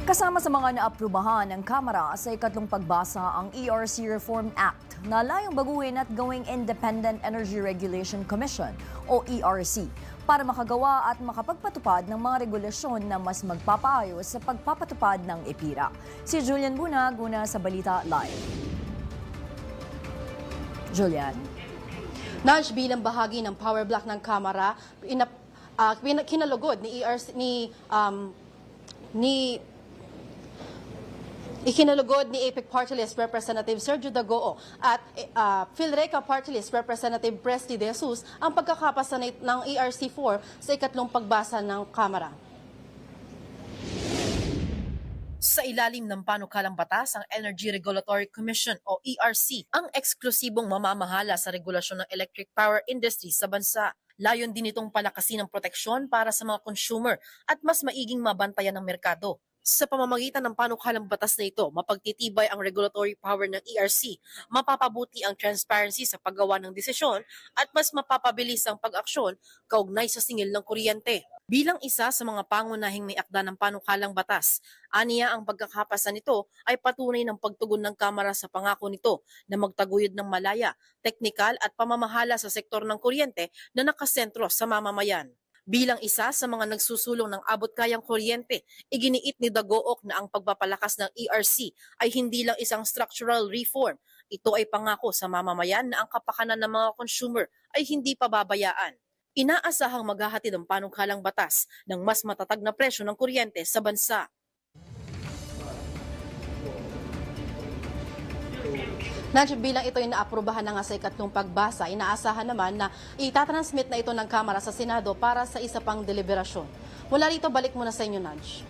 Kasama sa mga naaprubahan ng Kamara sa ikatlong pagbasa ang ERC Reform Act na layong baguhin at gawing Independent Energy Regulation Commission o ERC para makagawa at makapagpatupad ng mga regulasyon na mas magpapaayos sa pagpapatupad ng EPIRA. Si Julian Bunag una sa Balita Live. Julian? Nudge bilang bahagi ng power block ng Kamara, kinalugod ni ERC ikinalugod ni APEC Party List Representative Sergio Dagoo at PhilReca Party List Representative Presty De Jesus ang pagkakapasa ng ERC4 sa ikatlong pagbasa ng Kamara. Sa ilalim ng panukalang batas, ang Energy Regulatory Commission o ERC ang eksklusibong mamamahala sa regulasyon ng electric power industry sa bansa. Layon din itong palakasin ng proteksyon para sa mga consumer at mas maiging mabantayan ng merkado. Sa pamamagitan ng panukalang batas na ito, mapagtitibay ang regulatory power ng ERC, mapapabuti ang transparency sa paggawa ng desisyon at mas mapapabilis ang pag-aksyon kaugnay sa singil ng kuryente. Bilang isa sa mga pangunahing may akda ng panukalang batas, aniya ang pagkakapasa nito ay patunay ng pagtugon ng Kamara sa pangako nito na magtaguyod ng malaya, teknikal at pamamahala sa sektor ng kuryente na nakasentro sa mamamayan. Bilang isa sa mga nagsusulong ng abot-kayang kuryente, iginiit ni Dagook na ang pagpapalakas ng ERC ay hindi lang isang structural reform. Ito ay pangako sa mamamayan na ang kapakanan ng mga consumer ay hindi pababayaan. Inaasahang maghahatid ang panukalang batas ng mas matatag na presyo ng kuryente sa bansa. Nandiyan bilang ito ay naaprubahan na nga sa ikatlong pagbasa, inaasahan naman na itatransmit na ito ng Kamara sa Senado para sa isa pang deliberasyon. Mula rito, balik muna sa inyo, Nudge.